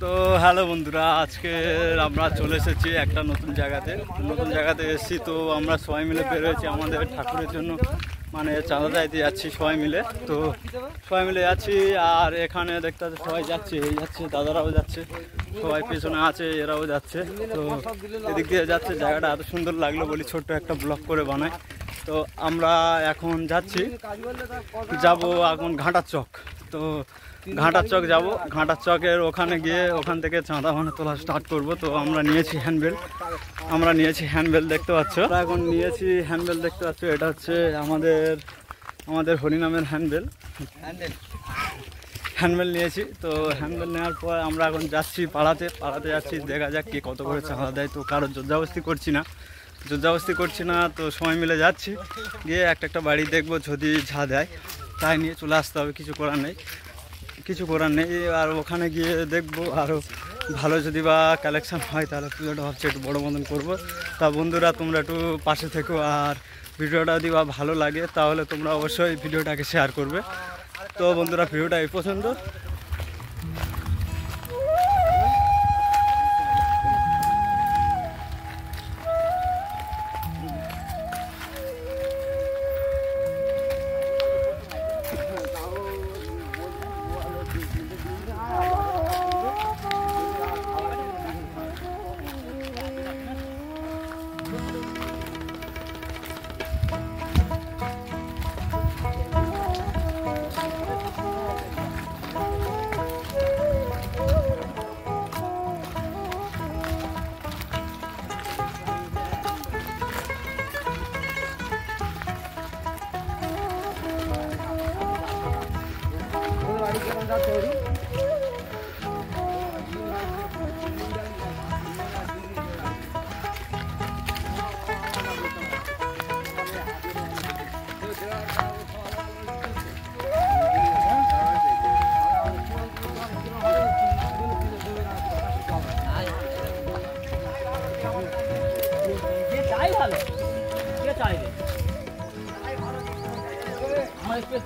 তো হ্যালো বন্ধুরা, আজকে আমরা চলে এসেছি একটা নতুন জায়গাতে এসেছি। তো আমরা সবাই মিলে বের হয়েছি আমাদের ঠাকুরের জন্য, মানে চাঁদা চাইতে যাচ্ছি সবাই মিলে। তো সবাই মিলে যাচ্ছি, আর এখানে দেখতে পাচ্ছি সবাই যাচ্ছে, এই যাচ্ছে, দাদারাও যাচ্ছে, সবাই পেছনে আছে, এরাও যাচ্ছে। তো এদিক দিয়ে যাচ্ছে, জায়গাটা এত সুন্দর লাগলো বলি ছোট্ট একটা ব্লগ করে বানাই। তো আমরা এখন যাব এখন ঘাটার চক। তো ঘাটার চক যাব, ঘাটার চকের ওখানে গিয়ে ওখান থেকে চাঁদা তোলা স্টার্ট করব। তো আমরা নিয়েছি হ্যান্ডবেল, দেখতে পাচ্ছ। এখন নিয়েছি হ্যান্ডবেল, দেখতে পাচ্ছ। এটা হচ্ছে আমাদের হরিনামের হ্যান্ডবেল নিয়েছি। তো হ্যান্ডবেল নেওয়ার পর আমরা এখন যাচ্ছি পাড়াতে যাচ্ছি, দেখা যাক কে কত করে চাঁদা দেয়। তো কারোর জোরজবস্তি করছি না, তো সবাই মিলে যাচ্ছি, গিয়ে একটা বাড়ি দেখবো, যদি যা দেয় তাই নিয়ে চলে আসতে হবে, কিছু করার নেই। আর ওখানে গিয়ে দেখবো আরও ভালো যদি বা কালেকশান হয়, তাহলে পুজোটা ভাবছি একটু বড়ো মতন করবো। তা বন্ধুরা, তোমরা একটু পাশে থেকো, আর ভিডিওটা যদি বা ভালো লাগে তাহলে তোমরা অবশ্যই ভিডিওটাকে শেয়ার করবে। তো বন্ধুরা, ভিডিওটা এই পছন্দ। ভালো, কে চাইবে আমার স্পেস